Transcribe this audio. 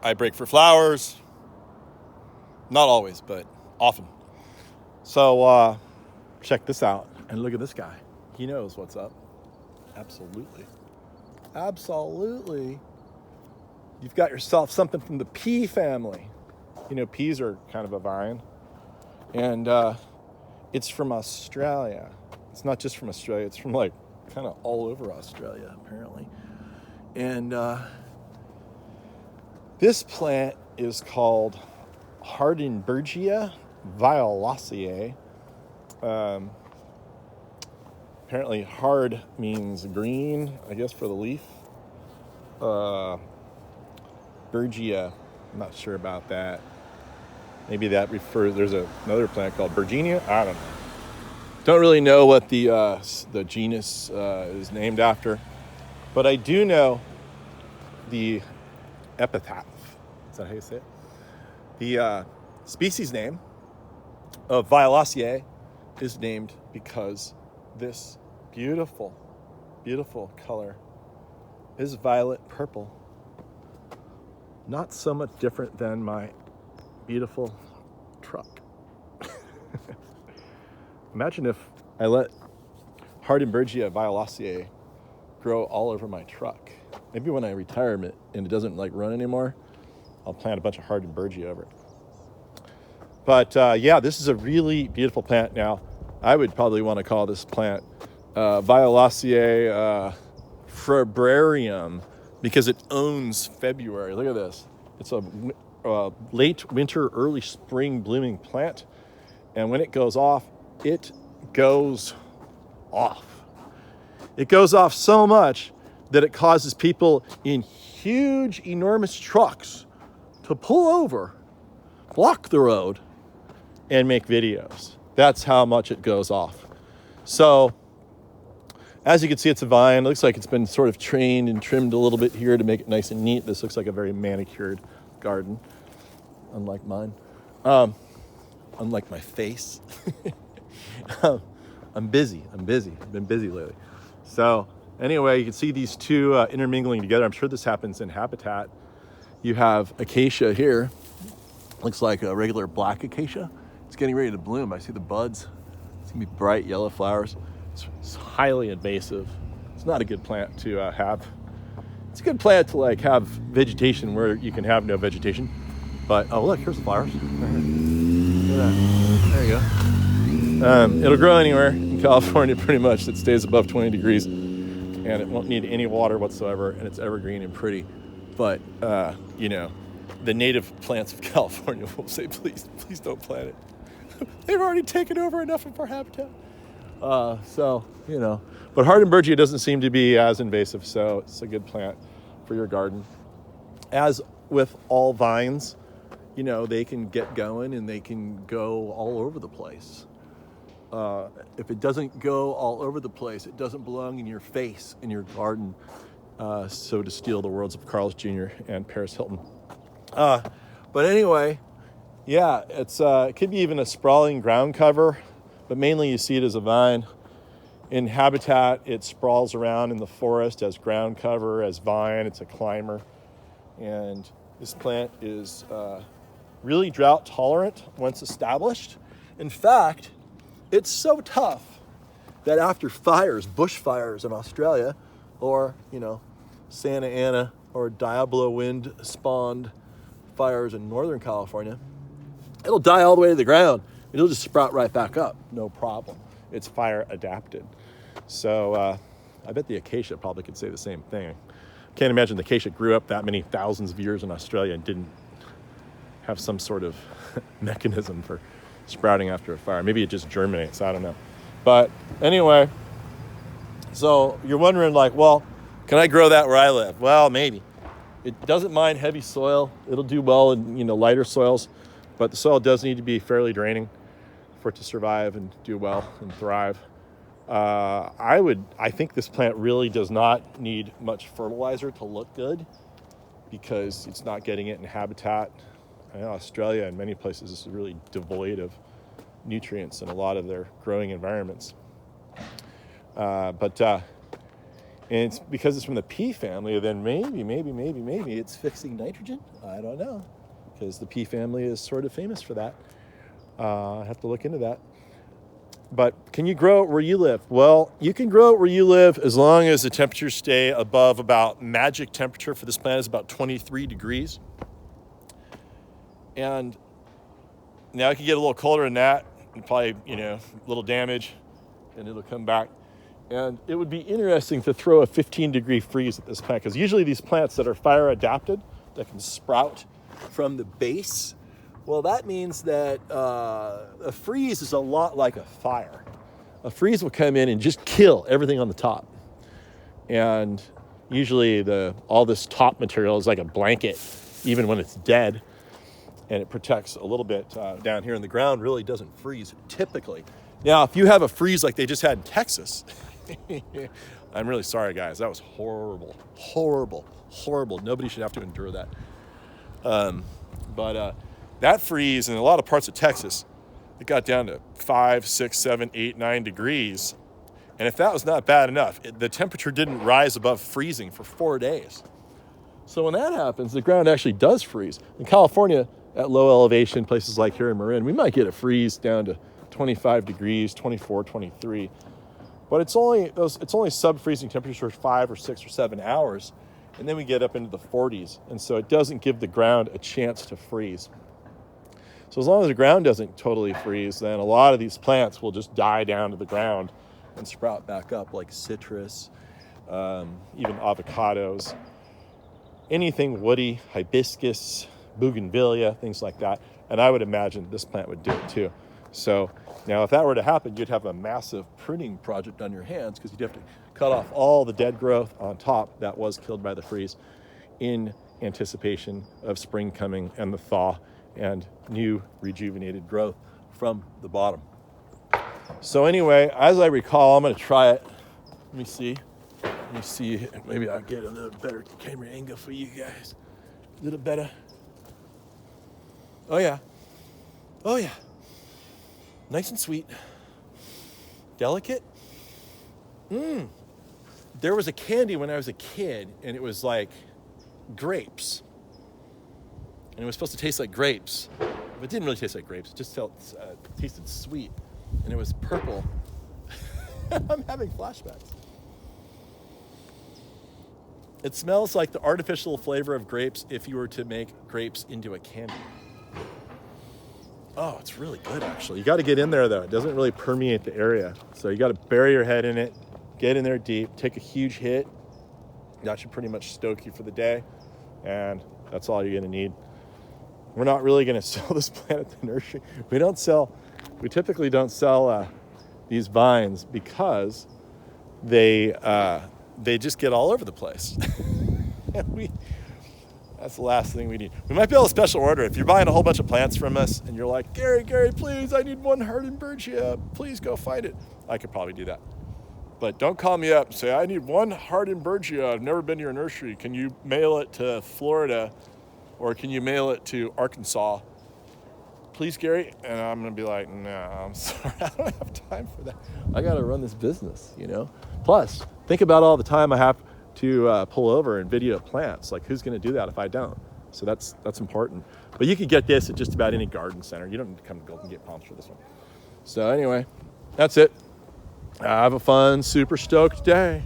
I break for flowers. Not always, but often. So check this out. And look at this guy. He knows what's up. Absolutely. Absolutely. You've got yourself something from the pea family. You know, peas are kind of a vine. And it's from Australia. It's not just from Australia. It's from like kind of all over Australia, apparently. And this plant is called Hardenbergia violacea. Apparently hard means green, I guess, for the leaf. Bergia, I'm not sure about that. Maybe that refers, there's another plant called Virginia. I don't know. Don't really know what the genus is named after. But I do know the epithet. Is that how you say it? The species name of violacea is named because this beautiful, beautiful color is violet purple. Not so much different than my beautiful truck. Imagine if I let Hardenbergia violacea grow all over my truck. Maybe when I retire it and it doesn't like run anymore, I'll plant a bunch of Hardenbergia over it. But yeah, this is a really beautiful plant. Now, I would probably want to call this plant Violacea Febrarium because it owns February. Look at this. It's a late winter, early spring blooming plant. And when it goes off, it goes off. It goes off so much that it causes people in huge, enormous trucks to pull over, block the road, and make videos. That's how much it goes off. So, as you can see, it's a vine. It looks like it's been sort of trained and trimmed a little bit here to make it nice and neat. This looks like a very manicured garden, unlike mine. Unlike my face. I'm busy. I've been busy lately. So anyway, you can see these two intermingling together. I'm sure this happens in habitat. You have acacia here. Looks like a regular black acacia. It's getting ready to bloom. I see the buds. It's gonna be bright yellow flowers. It's highly invasive. It's not a good plant to have. It's a good plant to like have vegetation where you can have no vegetation. But oh look, here's the flowers. Look at that. There you go. It'll grow anywhere in California pretty much that stays above 20 degrees, and it won't need any water whatsoever, and it's evergreen and pretty. But you know, the native plants of California will say, please don't plant it. They've already taken over enough of our habitat. So, you know, but Hardenbergia doesn't seem to be as invasive, so it's a good plant for your garden. As with all vines, you know, they can get going and they can go all over the place. If it doesn't go all over the place, it doesn't belong in your face, in your garden, so to steal the words of Carl's Jr. and Paris Hilton. But anyway, yeah, it could be even a sprawling ground cover, but mainly you see it as a vine. In habitat, it sprawls around in the forest as ground cover, as vine. It's a climber. And this plant is really drought tolerant once established. In fact, it's so tough that after fires, bushfires in Australia, or, you know, Santa Ana or Diablo wind spawned fires in Northern California, it'll die all the way to the ground. It'll just sprout right back up, no problem. It's fire adapted. So I bet the acacia probably could say the same thing. Can't imagine the acacia grew up that many thousands of years in Australia and didn't have some sort of mechanism for sprouting after a fire. Maybe it just germinates, I don't know. But anyway, so you're wondering like, well, can I grow that where I live? Well, maybe. It doesn't mind heavy soil. It'll do well in, you know, lighter soils, but the soil does need to be fairly draining for it to survive and do well and thrive. I think this plant really does not need much fertilizer to look good because it's not getting it in habitat. I know Australia and many places is really devoid of nutrients in a lot of their growing environments. But And it's because it's from the pea family, then maybe it's fixing nitrogen. I don't know, because the pea family is sort of famous for that. I have to look into that. But can you grow it where you live? Well, you can grow it where you live as long as the temperatures stay above about magic temperature for this plant is about 23 degrees. And now it can get a little colder than that, and probably, a little damage, and it'll come back. And it would be interesting to throw a 15-degree freeze at this plant, because usually these plants that are fire adapted, that can sprout from the base, well, that means that a freeze is a lot like a fire. A freeze will come in and just kill everything on the top. And usually all this top material is like a blanket, even when it's dead. And it protects a little bit down here in the ground, really doesn't freeze typically. Now, if you have a freeze like they just had in Texas, I'm really sorry, guys. That was horrible, horrible, horrible. Nobody should have to endure that. But that freeze in a lot of parts of Texas, it got down to 5, 6, 7, 8, 9 degrees. And if that was not bad enough, the temperature didn't rise above freezing for 4 days. So when that happens, the ground actually does freeze. In California, at low elevation, places like here in Marin, we might get a freeze down to 25 degrees, 24, 23. But it's only sub-freezing temperatures for 5 or 6 or 7 hours. And then we get up into the 40s. And so it doesn't give the ground a chance to freeze. So as long as the ground doesn't totally freeze, then a lot of these plants will just die down to the ground and sprout back up, like citrus, even avocados, anything woody, hibiscus, bougainvillea, things like that. And I would imagine this plant would do it too. So now if that were to happen, you'd have a massive pruning project on your hands, because you'd have to cut off all the dead growth on top that was killed by the freeze in anticipation of spring coming and the thaw and new rejuvenated growth from the bottom. So anyway, as I recall, I'm going to try it. Let me see. Maybe I'll get a little better camera angle for you guys. A little better. Oh yeah. Nice and sweet. Delicate. There was a candy when I was a kid, and it was like grapes. And it was supposed to taste like grapes. But it didn't really taste like grapes. It just tasted sweet. And it was purple. I'm having flashbacks. It smells like the artificial flavor of grapes if you were to make grapes into a candy. Oh, it's really good, actually. You got to get in there, though. It doesn't really permeate the area. So you got to bury your head in it, get in there deep, take a huge hit. That should pretty much stoke you for the day. And that's all you're going to need. We're not really going to sell this plant at the nursery. We typically don't sell these vines because they just get all over the place. That's the last thing we need. We might be able to special order. If you're buying a whole bunch of plants from us and you're like, Gary, please, I need one Hardenbergia. Please go find it. I could probably do that. But don't call me up and say, I need one Hardenbergia. I've never been to your nursery. Can you mail it to Florida, or can you mail it to Arkansas? Please, Gary. And I'm going to be like, no, I'm sorry. I don't have time for that. I got to run this business, Plus, think about all the time I have to pull over and video plants. Like, who's going to do that if I don't? So that's important. But you can get this at just about any garden center. You don't need to come to Golden Gate Palms for this one. So anyway, that's it. Have a fun, super stoked day.